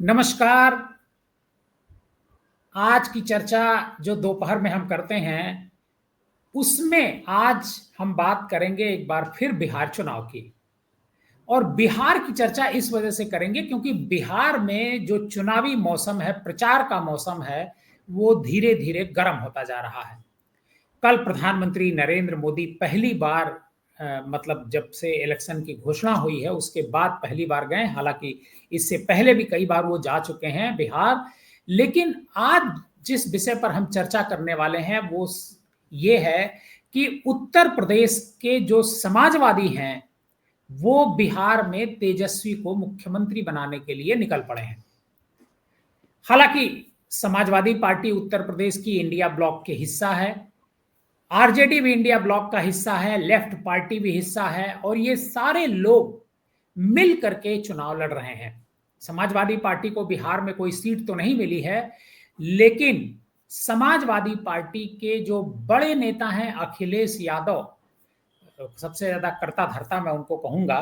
नमस्कार। आज की चर्चा जो दोपहर में हम करते हैं, उसमें आज हम बात करेंगे एक बार फिर बिहार चुनाव की। और बिहार की चर्चा इस वजह से करेंगे क्योंकि बिहार में जो चुनावी मौसम है, प्रचार का मौसम है, वो धीरे धीरे गर्म होता जा रहा है। कल प्रधानमंत्री नरेंद्र मोदी पहली बार मतलब जब से इलेक्शन की घोषणा हुई है उसके बाद पहली बार गए। हालांकि इससे पहले भी कई बार वो जा चुके हैं बिहार। लेकिन आज जिस विषय पर हम चर्चा करने वाले हैं वो ये है कि उत्तर प्रदेश के जो समाजवादी हैं वो बिहार में तेजस्वी को मुख्यमंत्री बनाने के लिए निकल पड़े हैं। हालांकि समाजवादी पार्टी उत्तर प्रदेश की इंडिया ब्लॉक के हिस्सा है, आरजेडी भी इंडिया ब्लॉक का हिस्सा है, लेफ्ट पार्टी भी हिस्सा है, और ये सारे लोग मिल करके चुनाव लड़ रहे हैं। समाजवादी पार्टी को बिहार में कोई सीट तो नहीं मिली है, लेकिन समाजवादी पार्टी के जो बड़े नेता हैं अखिलेश यादव, सबसे ज्यादा कर्ता धर्ता मैं उनको कहूंगा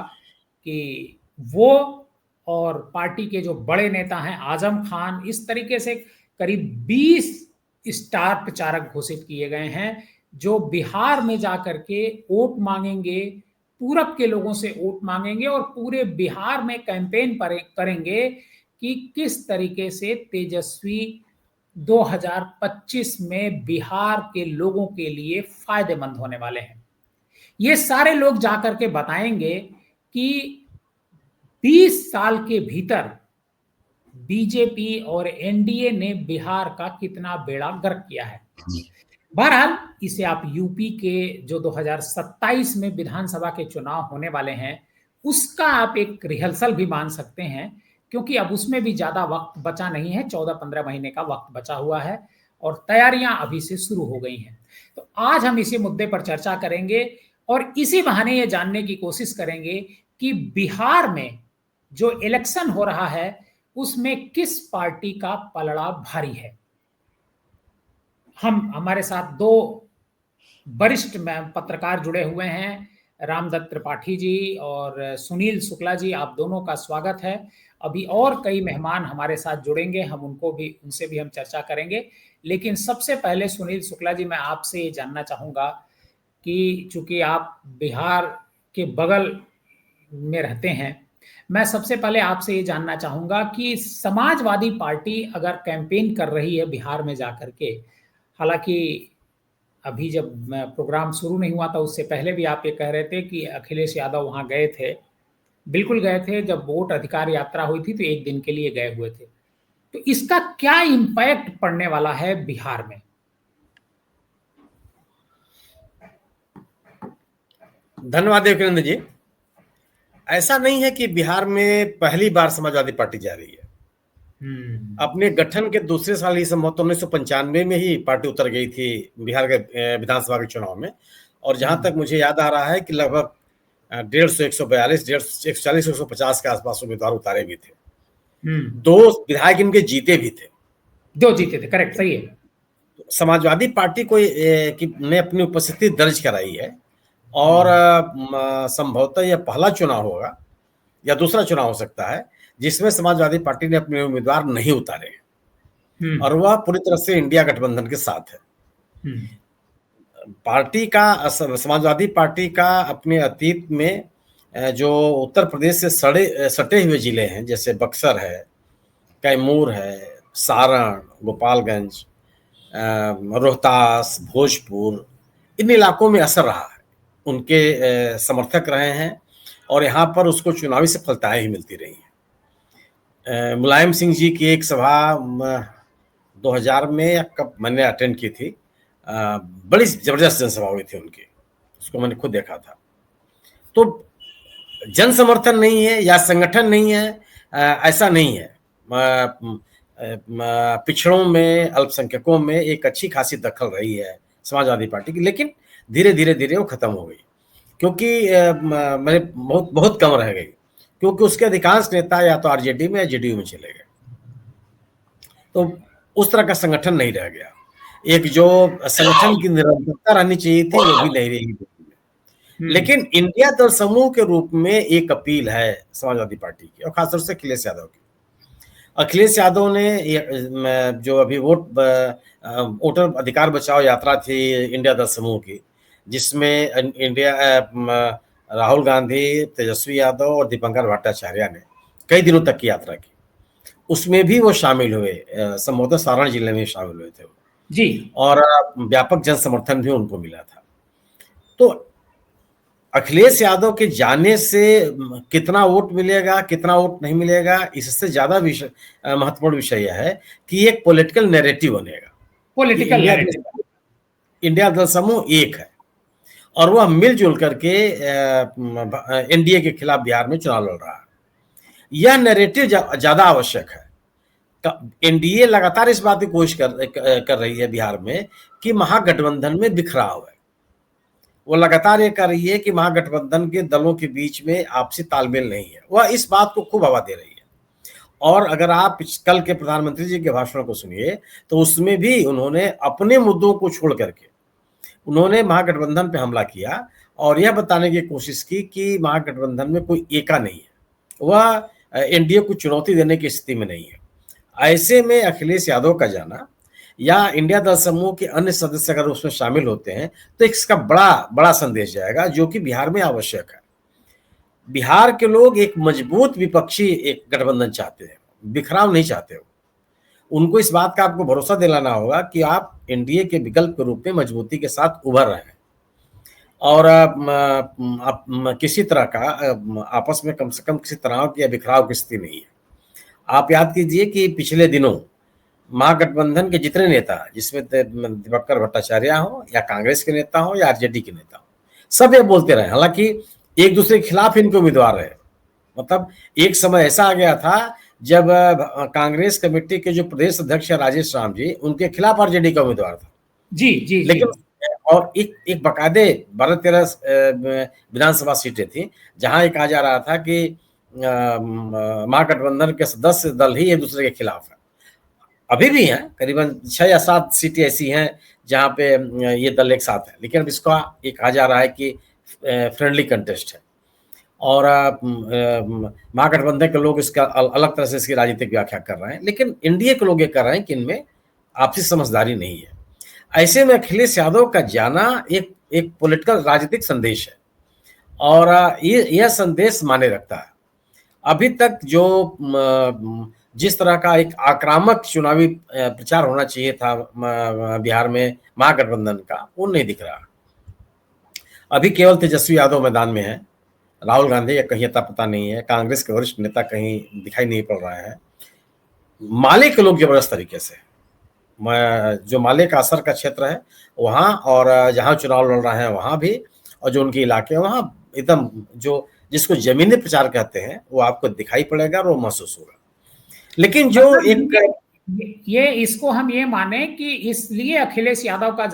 कि वो, और पार्टी के जो बड़े नेता हैं आजम खान, इस तरीके से करीब 20 स्टार प्रचारक घोषित किए गए हैं जो बिहार में जाकर के वोट मांगेंगे, पूरब के लोगों से वोट मांगेंगे और पूरे बिहार में कैंपेन करेंगे कि किस तरीके से तेजस्वी 2025 में बिहार के लोगों के लिए फायदेमंद होने वाले हैं। ये सारे लोग जाकर के बताएंगे कि 20 साल के भीतर बीजेपी और एनडीए ने बिहार का कितना बेड़ा गर्क किया है। बहरहाल इसे आप यूपी के जो 2027 में विधानसभा के चुनाव होने वाले हैं उसका आप एक रिहर्सल भी मान सकते हैं, क्योंकि अब उसमें भी ज्यादा वक्त बचा नहीं है, 14-15 महीने का वक्त बचा हुआ है और तैयारियां अभी से शुरू हो गई हैं। तो आज हम इसी मुद्दे पर चर्चा करेंगे और इसी बहाने ये जानने की कोशिश करेंगे कि बिहार में जो इलेक्शन हो रहा है उसमें किस पार्टी का पलड़ा भारी है। हमारे साथ दो वरिष्ठ पत्रकार जुड़े हुए हैं, रामदत्त त्रिपाठी जी और सुनील शुक्ला जी, आप दोनों का स्वागत है। अभी और कई मेहमान हमारे साथ जुड़ेंगे, हम उनसे भी हम चर्चा करेंगे। लेकिन सबसे पहले सुनील शुक्ला जी, मैं आपसे ये जानना चाहूंगा कि चूंकि आप बिहार के बगल में रहते हैं, मैं सबसे पहले आपसे ये जानना चाहूंगा कि समाजवादी पार्टी अगर कैंपेन कर रही है बिहार में जाकर के, हालांकि अभी जब प्रोग्राम शुरू नहीं हुआ था उससे पहले भी आप ये कह रहे थे कि अखिलेश यादव वहां गए थे, बिल्कुल गए थे, जब वोट अधिकार यात्रा हुई थी तो एक दिन के लिए गए हुए थे। तो इसका क्या इंपैक्ट पड़ने वाला है बिहार में? धन्यवाद देवेंद्र जी। ऐसा नहीं है कि बिहार में पहली बार समाजवादी पार्टी जा रही है। अपने गठन के दूसरे साल ही संभवतः 1995 में ही पार्टी उतर गई थी बिहार के विधानसभा के चुनाव में, और जहां तक मुझे याद आ रहा है कि लगभग 150, 142, 140, 150 के आसपास उम्मीदवार उतारे भी थे। 2 विधायक इनके जीते भी थे। 2 जीते थे, करेक्ट, सही है। समाजवादी पार्टी को ने अपनी उपस्थिति दर्ज कराई है और संभवतः यह पहला चुनाव होगा या दूसरा चुनाव हो सकता है जिसमें समाजवादी पार्टी ने अपने उम्मीदवार नहीं उतारे, और वह पूरी तरह से इंडिया गठबंधन के साथ है। पार्टी का, समाजवादी पार्टी का अपने अतीत में जो उत्तर प्रदेश से सटे हुए जिले हैं, जैसे बक्सर है, कैमूर है, सारण, गोपालगंज, रोहतास, भोजपुर, इन इलाकों में असर रहा है, उनके समर्थक रहे हैं और यहाँ पर उसको चुनावी सफलताएं ही मिलती रही हैं। मुलायम सिंह जी की एक सभा 2000 में या कब मैंने अटेंड की थी, बड़ी जबरदस्त जनसभा हुई थी उनकी, उसको मैंने खुद देखा था। तो जन समर्थन नहीं है या संगठन नहीं है, ऐसा नहीं है। पिछड़ों में, अल्पसंख्यकों में एक अच्छी खासी दखल रही है समाजवादी पार्टी की, लेकिन धीरे धीरे वो खत्म हो गई, क्योंकि मैंने बहुत कम रह गई, क्योंकि उसके अधिकांश नेता या तो आरजेडी में या जेडीयू में चले गए। तो उस तरह का संगठन नहीं रह गया। एक जो संगठन की निरंतरता रहनी चाहिए थी वो भी नहीं रही। लेकिन इंडिया दल समूह के रूप में एक अपील है समाजवादी पार्टी की और खासतौर से अखिलेश यादव की। अखिलेश यादव ने जो अभी वोटर अधिकार बचाओ यात्रा थी इंडिया दल समूह की, जिसमें राहुल गांधी, तेजस्वी यादव और दीपंकर भट्टाचार्य ने कई दिनों तक की यात्रा की, उसमें भी वो शामिल हुए, संभवतः सारण जिले में शामिल हुए थे जी, और व्यापक जन समर्थन भी उनको मिला था। तो अखिलेश यादव के जाने से कितना वोट मिलेगा, कितना वोट नहीं मिलेगा, इससे ज्यादा महत्वपूर्ण विषय यह है कि एक पॉलिटिकल नैरेटिव बनेगा। Political narrative. इंडिया दल समूह एक है और वह मिलजुल करके एनडीए के खिलाफ बिहार में चुनाव लड़ रहा है। यह नैरेटिव ज्यादा आवश्यक है। एनडीए लगातार इस बात की कोशिश कर रही है बिहार में कि महागठबंधन में बिखराव है। वो लगातार ये कर रही है कि महागठबंधन के दलों के बीच में आपसी तालमेल नहीं है। वह इस बात को खूब हवा दे रही है। और अगर आप कल के प्रधानमंत्री जी के भाषण को सुनिए तो उसमें भी उन्होंने अपने मुद्दों को छोड़ करके उन्होंने महागठबंधन पे हमला किया और यह बताने की कोशिश की कि महागठबंधन में कोई एका नहीं है, वह एनडीए को चुनौती देने की स्थिति में नहीं है। ऐसे में अखिलेश यादव का जाना या इंडिया दल समूह के अन्य सदस्य अगर उसमें शामिल होते हैं तो इसका बड़ा बड़ा संदेश जाएगा, जो कि बिहार में आवश्यक है। बिहार के लोग एक मजबूत विपक्षी एक गठबंधन चाहते हैं, बिखराव नहीं चाहते हो। उनको इस बात का आपको भरोसा दिलाना होगा कि आप एनडीए के विकल्प के रूप में मजबूती के साथ उभर रहे हैं और किसी तरह का आपस में कम से कम किसी तनाव या बिखराव की स्थिति नहीं है। आप याद कीजिए कि पिछले दिनों महागठबंधन के जितने नेता, जिसमें दीपंकर भट्टाचार्य हो या कांग्रेस के नेता हो या आरजेडी के नेता हो, सब ये बोलते रहे, हालांकि एक दूसरे के खिलाफ इनके उम्मीदवार रहे। मतलब एक समय ऐसा आ गया था जब कांग्रेस कमेटी के जो प्रदेश अध्यक्ष है राजेश राम जी, उनके खिलाफ आरजेडी का उम्मीदवार था। जी जी, लेकिन और एक बकायदे 12-13 विधानसभा सीटें थी जहां ये कहा जा रहा था कि महागठबंधन के सदस्य दल ही एक दूसरे के खिलाफ है। अभी भी हैं, करीबन 6 या 7 सीटें ऐसी हैं जहां पे ये दल एक साथ है, लेकिन अब इसका ये कहा जा रहा है कि फ्रेंडली कंटेस्ट है और महागठबंधन के लोग इसका अलग तरह से इसकी राजनीतिक व्याख्या कर रहे हैं, लेकिन एनडीए के लोग ये कर रहे हैं कि इनमें आपसी समझदारी नहीं है। ऐसे में अखिलेश यादव का जाना एक पॉलिटिकल राजनीतिक संदेश है और यह संदेश माने रखता है। अभी तक जो जिस तरह का एक आक्रामक चुनावी प्रचार होना चाहिए था बिहार में महागठबंधन का, वो नहीं दिख रहा। अभी केवल तेजस्वी यादव मैदान में है, राहुल गांधी या कहीं अता पता नहीं है, कांग्रेस के वरिष्ठ नेता कहीं दिखाई नहीं पड़ रहा है। माले के लोग जबरदस्त तरीके से, जो माले का असर का क्षेत्र है वहां और जहां चुनाव लड़ रहे हैं वहां भी, और जो उनके इलाके हैं वहां एकदम जो जिसको जमीनी प्रचार कहते हैं वो आपको दिखाई पड़ेगा और वो महसूस होगा। लेकिन जो मतलब ये इसको हम ये माने कि इसलिए अखिलेश यादव का